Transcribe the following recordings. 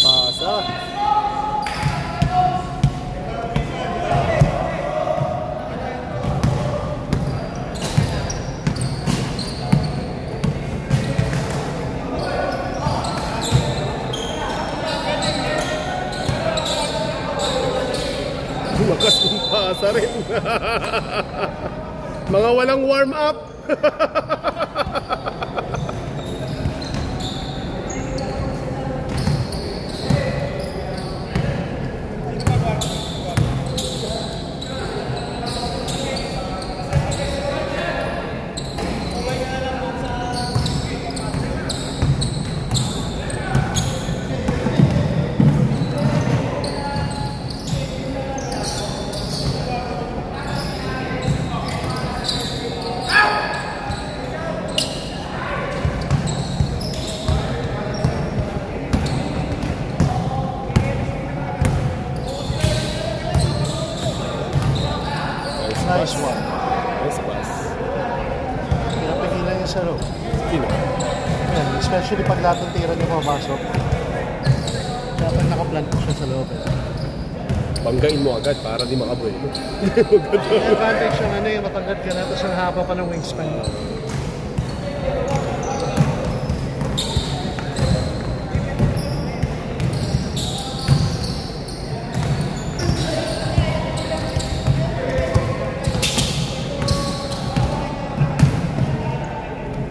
Pasa. Lakas kong pasa rin. Mga walang warm up. Nice one. Nice pass. Pinapigilan niya sa loob. Sino? Yan, especially pag lahat ng tira niya pumasok. Dapat nakaplant po siya sa loob. Banggain mo agad para di makaboy. May advantage yung ano yung matangkad ka na tapos ang haba pa ng wingspan.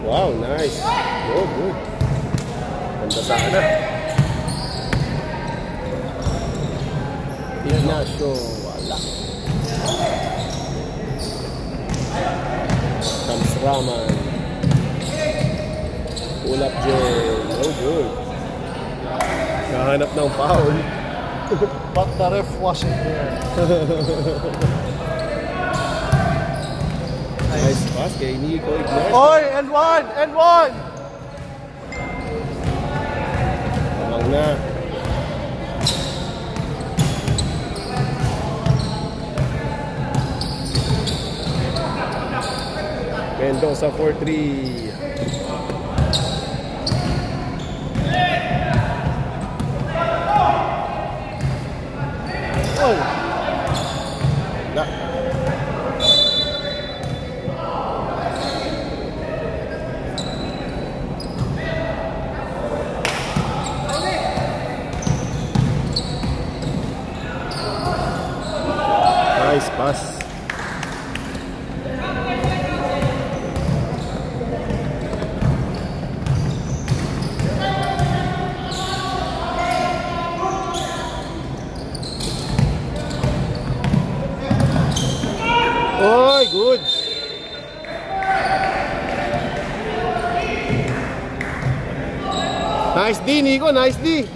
Wow, nice. Oh, good. Ganda sana. Ignacio, wala. Comes Raman. Pull up Jay. Oh, good. Nahanap ng foul. But the ref wasn't there. Nice pass kay Nico Ignacio. Oy! And one! And one! Tamang na. Mendoza for 3. Oh! Na. Nice pass. Oy, good. Nice D, Nico. Nice D.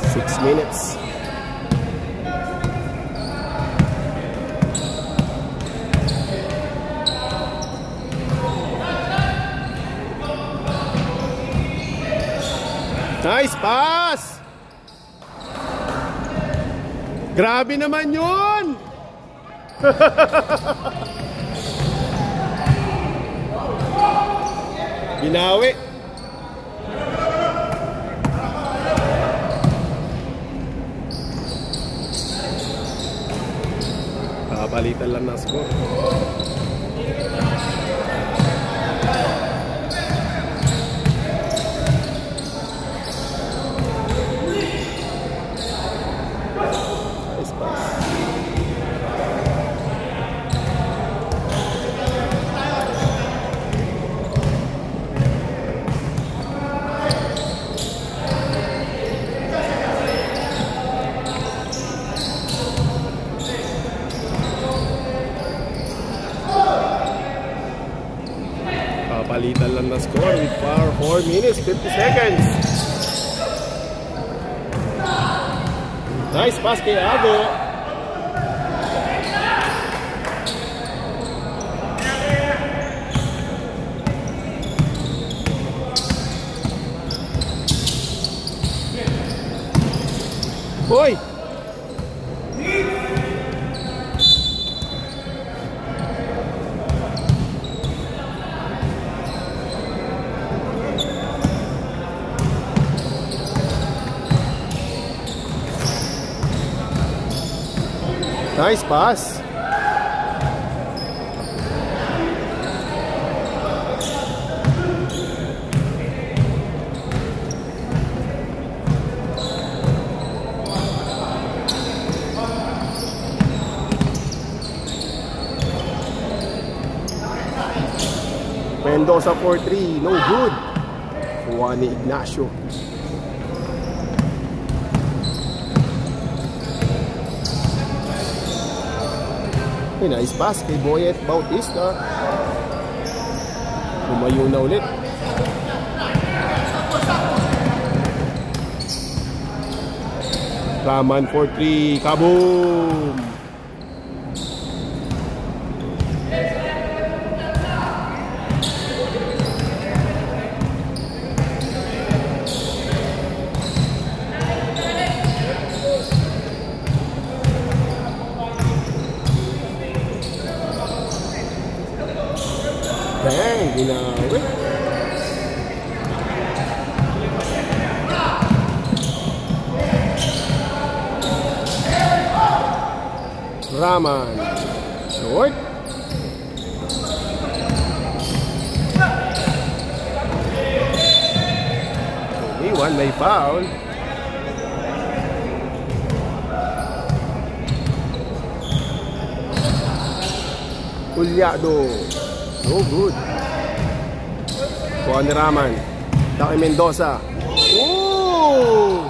Six minutes. Nice pass. Grabe naman yun. Binawi. Palitan lang ng score. Nice pass. Palitan lang na score with 4 minutes, 50 seconds. Nice pass kay Ago. Nice pass. Mendoza for 3, no good. Kuha ni Ignacio. Nice pass kay Boyet Bautista. Lumayo na ulit. Raman for 3, kaboom! Dang, ginawi. Raman. Short. Iwan, may foul. Ulyado. No good. Kuha ni Raman. Daki Mendoza. Oh!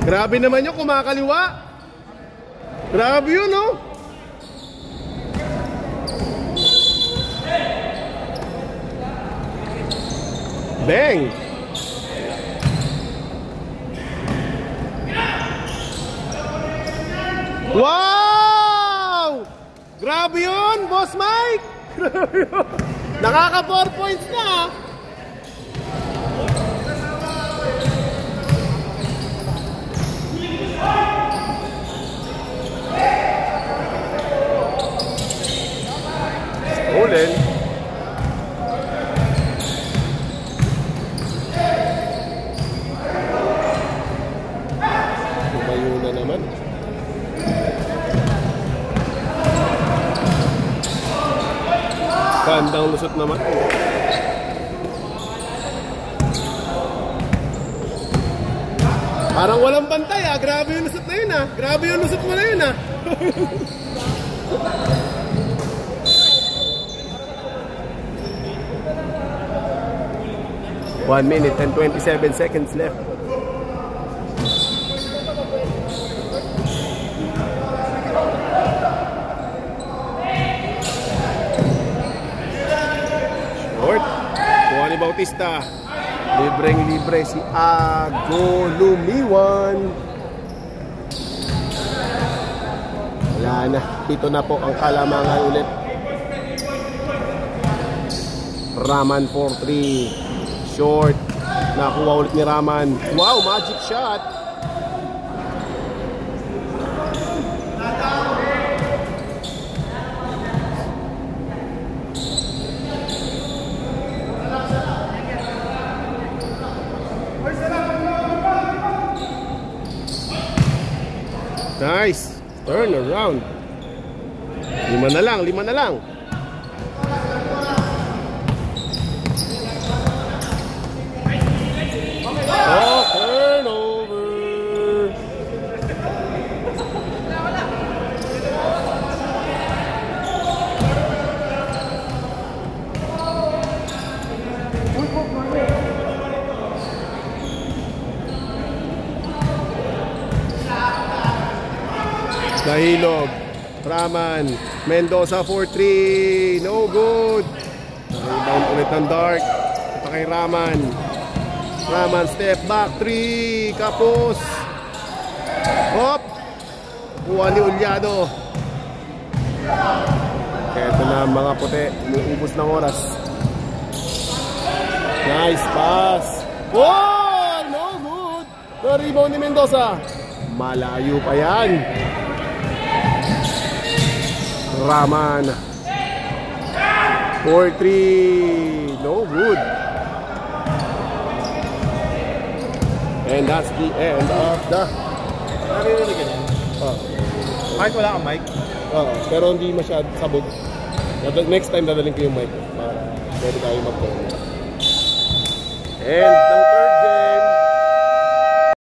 Grabe naman yung kumakaliwa. Grabe yun, no? Bang! Wow! Grabe yun, Boss Mike! Nakaka 4 points na. Stolen. Tumayo na naman. Gandang lusot naman. Parang walang bantay ah. Grabe yung lusot na yun ah. Grabe yung lusot mo na yun ah. 1 minute and 27 seconds left. Short. Kuha ni Bautista. Libreng-libre si Ago lumiwan. Wala na. Ito na po ang kalamangan ulit. Raman for 3. Short. Nakuha ulit ni Raman. Wow, magic shot. Nice. Turn around. 5 na lang, 5 na lang. Oh, turnover. Nahilog. Raman. Mendoza for 3. No good. Rebound ulit ng Dark. Ito kay Raman. Raman step back 3. Kapos. Hop. Kuha ni Ulyado. Ito na mga puti. Umuubos ng oras. Nice pass. Oh, no good. The rebound ni Mendoza. Malayo pa yan. Raman for 3. No good. And that's the end of the... Naririnig ka niyan? Oh. Kahit wala kang mic? Oo, pero hindi masyad sabog. Next time dadaling ko yung mic para pwede tayo mag-comment. And ng third game,